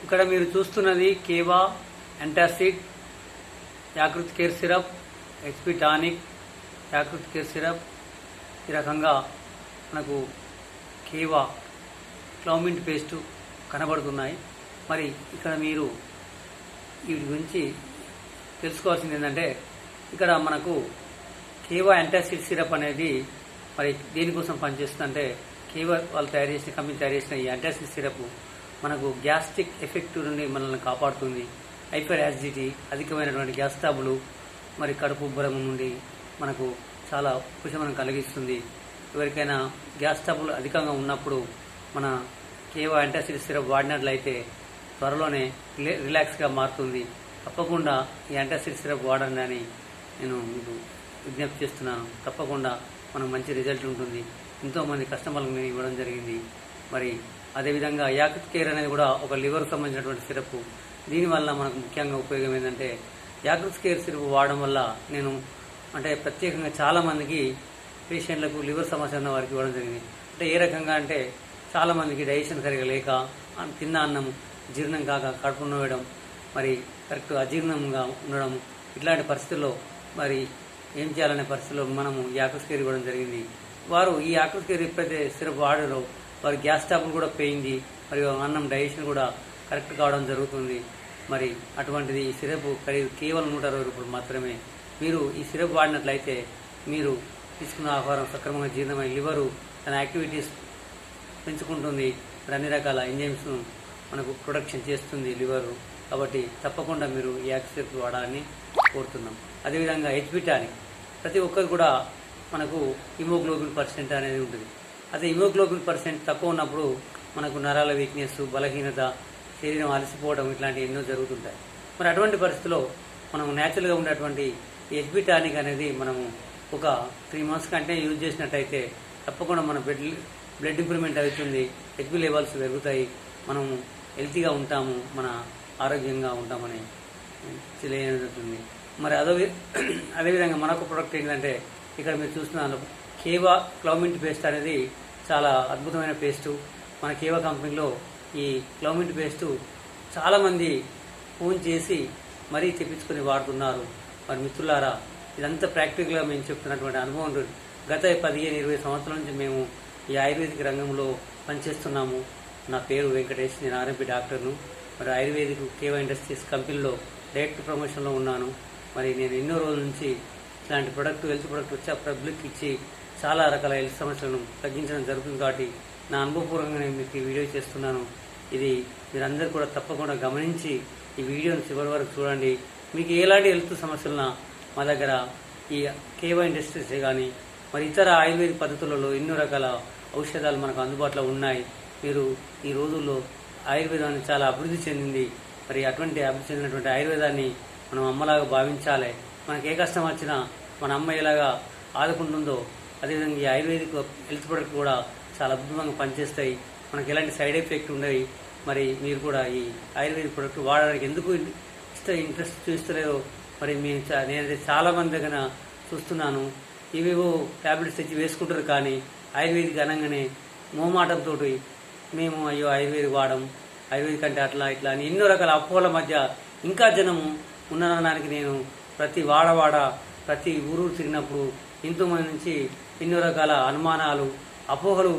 ఇక్కడ మీరు చూస్తున్నది Keva antacid, Yakrit care syrup, HP tonic, Yakrit care syrup. ఈ రకంగా మనకు కేవా క్లౌమింట్ పేస్టు కనబడుతున్నాయి. మరి ఇక్కడ మీరు వీటి గురించి తెలుసుకోవాల్సింది ఏంటంటే, ఇక్కడ మనకు కేవా యాంటాసిడ్ సిరప్ అనేది మరి దేనికోసం పనిచేస్తుందంటే, కేవా వాళ్ళు తయారు చేసిన కంపెనీ తయారు చేసిన ఈ యాంటాసిడ్ సిరప్ మనకు గ్యాస్ట్రిక్ ఎఫెక్ట్ నుండి మనల్ని కాపాడుతుంది. హైపర్ యాసిడిటీ, అధికమైనటువంటి గ్యాస్ ట్రబుల్, మరి కడుపు ఉబ్బరం నుండి మనకు చాలా ఉపశమనం కలిగిస్తుంది. ఎవరికైనా గ్యాస్ ట్రబుల్ అధికంగా ఉన్నప్పుడు మన కేవా యాంటాసిడ్ సిరప్ వాడినట్లయితే త్వరలోనే రిలాక్స్గా మారుతుంది. తప్పకుండా ఈ యాంటాసిడ్ సిరప్ వాడండి అని నేను మీకు విజ్ఞప్తి చేస్తున్నాను. తప్పకుండా మనకు మంచి రిజల్ట్ ఉంటుంది. ఎంతోమంది కస్టమర్లకు నేను ఇవ్వడం జరిగింది. మరి అదేవిధంగా యాకృత్ కేర్ అనేది కూడా ఒక లివర్కు సంబంధించినటువంటి సిరప్. దీనివల్ల మనకు ముఖ్యంగా ఉపయోగం ఏంటంటే, యాకృత్ కేర్ సిరప్ వాడడం వల్ల నేను అంటే ప్రత్యేకంగా చాలామందికి పేషెంట్లకు లివర్ సమస్య ఉన్న వారికి ఇవ్వడం జరిగింది. అంటే ఏ రకంగా అంటే, చాలామందికి డైజెషన్ సరిగా లేక తిన్న అన్నం జీర్ణం కాక కడుపు నొయ్యడం, మరి కరెక్ట్ అజీర్ణంగా ఉండడం, ఇట్లాంటి పరిస్థితుల్లో మరి ఏం చేయాలనే పరిస్థితుల్లో మనము యాకృత్ కేర్ ఇవ్వడం జరిగింది. వారు ఈ యాకృత్ కేర్ ఎప్పుడైతే సిరప్ వాడారో వారి గ్యాస్ ట్రబుల్ కూడా పోయింది, మరియు అన్నం డైజెషన్ కూడా కరెక్ట్ కావడం జరుగుతుంది. మరి అటువంటిది ఈ సిరప్ ఖరీదు కేవలం 160 రూపాయలు మాత్రమే. మీరు ఈ సిరప్ వాడినట్లయితే మీరు తీసుకున్న ఆహారం సక్రమంగా జీర్ణమై లివరు తన యాక్టివిటీస్ పెంచుకుంటుంది. అన్ని రకాల ఎంజైమ్స్ మనకు ప్రొడక్షన్ చేస్తుంది లివరు. కాబట్టి తప్పకుండా మీరు ఈ యాకృత్ సిరప్ వాడాలని కోరుతున్నాం. అదేవిధంగా హెచ్పి టానిక్, ప్రతి ఒక్కరు కూడా మనకు హిమోగ్లోబిన్ పర్సెంట్ అనేది ఉంటుంది. అదే హిమోగ్లోబిన్ పర్సెంట్ తక్కువ ఉన్నప్పుడు మనకు నరాల వీక్నెస్, బలహీనత, శరీరం అలసిపోవడం ఇట్లాంటివి ఎన్నో జరుగుతుంటాయి. మరి అటువంటి పరిస్థితుల్లో మనం న్యాచురల్గా ఉండేటువంటి హెచ్పి టానిక్ అనేది మనము ఒక 3 months కంటే యూజ్ చేసినట్టయితే తప్పకుండా మన బ్లడ్ ఇంప్రూవ్మెంట్ అవుతుంది, హెచ్పి లెవెల్స్ పెరుగుతాయి, మనము హెల్తీగా ఉంటాము, మన ఆరోగ్యంగా ఉంటామని తెలియజేస్తుంది. మరి అదేవిధంగా మరొక ప్రోడక్ట్ ఏంటంటే, ఇక్కడ మీరు చూస్తున్నారు కేవా క్లౌమింట్ పేస్ట్ అనేది చాలా అద్భుతమైన పేస్టు. మన కేవా కంపెనీలో ఈ క్లౌమింట్ పేస్టు చాలామంది ఫోన్ చేసి మరీ తెప్పించుకొని వాడుతున్నారు. మరి మిత్రులారా, ఇదంతా ప్రాక్టికల్గా మేము చెప్తున్నటువంటి అనుభవం. గత 15-20 సంవత్సరాల నుంచి మేము ఈ ఆయుర్వేదిక్ రంగంలో పనిచేస్తున్నాము. నా పేరు వెంకటేష్, నేను ఆర్ఎంపీ డాక్టర్ను. మరి ఆయుర్వేదిక్ కేవా ఇండస్ట్రీస్ కంపెనీలో డైరెక్ట్ ప్రమోషన్లో ఉన్నాను. మరి నేను ఎన్నో రోజుల నుంచి ఇలాంటి హెల్త్ ప్రొడక్ట్ వచ్చి పబ్లిక్ ఇచ్చి చాలా రకాల హెల్త్ సమస్యలను తగ్గించడం జరుగుతుంది. కాబట్టి నా అనుభవపూర్వకంగా నేను మీకు ఈ వీడియో చేస్తున్నాను. ఇది మీరందరూ కూడా తప్పకుండా గమనించి ఈ వీడియోని చివరి వరకు చూడండి. మీకు ఎలాంటి హెల్త్ సమస్యలున్నా మా దగ్గర ఈ కేవా ఇండస్ట్రీసే కానీ మరి ఇతర ఆయుర్వేదిక్ పద్ధతులలో ఎన్నో రకాల ఔషధాలు మనకు అందుబాటులో ఉన్నాయి. మీరు ఈ రోజుల్లో ఆయుర్వేదాన్ని చాలా అభివృద్ధి చెందింది. మరి అటువంటి అభివృద్ధి చెందినటువంటి ఆయుర్వేదాన్ని మనం అమ్మలాగా భావించాలి. మనకి ఏ కష్టం వచ్చినా మన అమ్మ ఎలాగా ఆదుకుంటుందో అదేవిధంగా ఈ ఆయుర్వేదిక్ హెల్త్ ప్రొడక్ట్ కూడా చాలా అద్భుతంగా పనిచేస్తాయి. మనకి ఎలాంటి సైడ్ ఎఫెక్ట్ ఉండవు. మరి మీరు కూడా ఈ ఆయుర్వేదిక్ ప్రొడక్ట్ వాడడానికి ఎందుకు ఇంట్రెస్ట్ చూస్తలేదో మరి నేనైతే చాలా మంది దగ్గర చూస్తున్నాను. ఇవేవో ట్యాబ్లెట్స్ తెచ్చి వేసుకుంటారు, కానీ ఆయుర్వేదిక్ అనగానే మోమాటంతో మేము అయ్యో ఆయుర్వేదిక్ వాడడం, ఆయుర్వేదిక్ అంటే అట్లా ఇట్లా అని ఎన్నో రకాల అపోహల మధ్య ఇంకా జనము ఉన్నదానికి నేను ప్రతి వాడవాడ ప్రతి ఊరు తిరిగినప్పుడు ఎంతోమంది నుంచి ఎన్నో రకాల అనుమానాలు, అపోహలు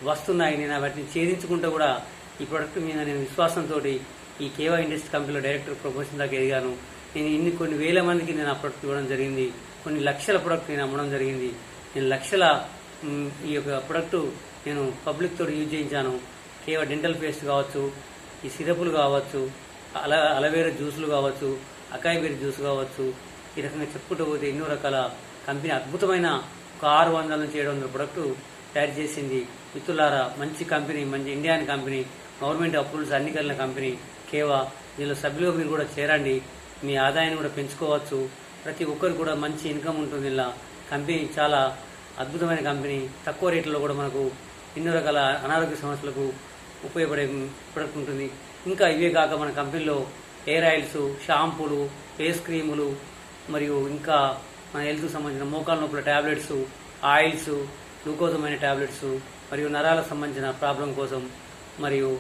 వస్తున్నాయి. నేను వాటిని ఛేదించుకుంటూ కూడా ఈ ప్రొడక్ట్ మీద నేను విశ్వాసంతో ఈ కేవా ఇండస్ట్రీ కంపెనీలో డైరెక్టర్ ప్రమోషన్ దాకా ఎదిగాను. నేను కొన్ని వేల మందికి నేను ఆ ప్రొడక్ట్ ఇవ్వడం జరిగింది. కొన్ని లక్షల ప్రొడక్ట్ నేను అమ్మడం జరిగింది. నేను లక్షల ఈ యొక్క ప్రొడక్ట్ నేను పబ్లిక్ తోటి యూజ్ చేయించాను. కేవా డెంటల్ పేస్ట్ కావచ్చు, ఈ సిరపులు కావచ్చు, అలవేరా జ్యూసులు కావచ్చు, అకాయ్ బెర్రీ జ్యూస్ కావచ్చు, ఈ రకంగా చెప్పుకుంటూ పోతే ఎన్నో రకాల కంపెనీ అద్భుతమైన ఒక 600 నుంచి 700 ప్రొడక్ట్ తయారు చేసింది. మిత్రులారా, మంచి కంపెనీ, మంచి ఇండియన్ కంపెనీ, గవర్నమెంట్ అప్రూవల్స్ అన్ని కలిగిన కంపెనీ కేవా. దీనిలో సభ్యులు మీరు కూడా చేరండి, మీ ఆదాయాన్ని కూడా పెంచుకోవచ్చు. ప్రతి ఒక్కరు కూడా మంచి ఇన్కమ్ ఉంటుంది. ఇలా కంపెనీ చాలా అద్భుతమైన కంపెనీ. తక్కువ రేట్లలో కూడా మనకు ఎన్నో రకాల అనారోగ్య సమస్యలకు ఉపయోగపడే ప్రొడక్ట్ ఉంటుంది. ఇంకా ఇవే కాక మన కంపెనీలో హెయిర్ ఆయిల్స్, షాంపూలు, ఫేస్ క్రీములు, మరియు ఇంకా మన హెల్త్కి సంబంధించిన మోకాల నొప్పుల ట్యాబ్లెట్స్, ఆయిల్స్, గ్లూకోజమైన ట్యాబ్లెట్స్, మరియు నరాలకు సంబంధించిన ప్రాబ్లం కోసం, మరియు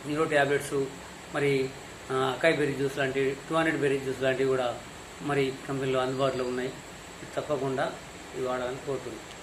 న్యూరో ట్యాబ్లెట్స్, మరి అకాయ్ బెర్రీ జ్యూస్ లాంటి 200 బెర్రీ జ్యూస్ లాంటివి కూడా మరి కంపెనీలో అందుబాటులో ఉన్నాయి. తప్పకుండా ఇవి వాడాలని కోరుతున్నాను.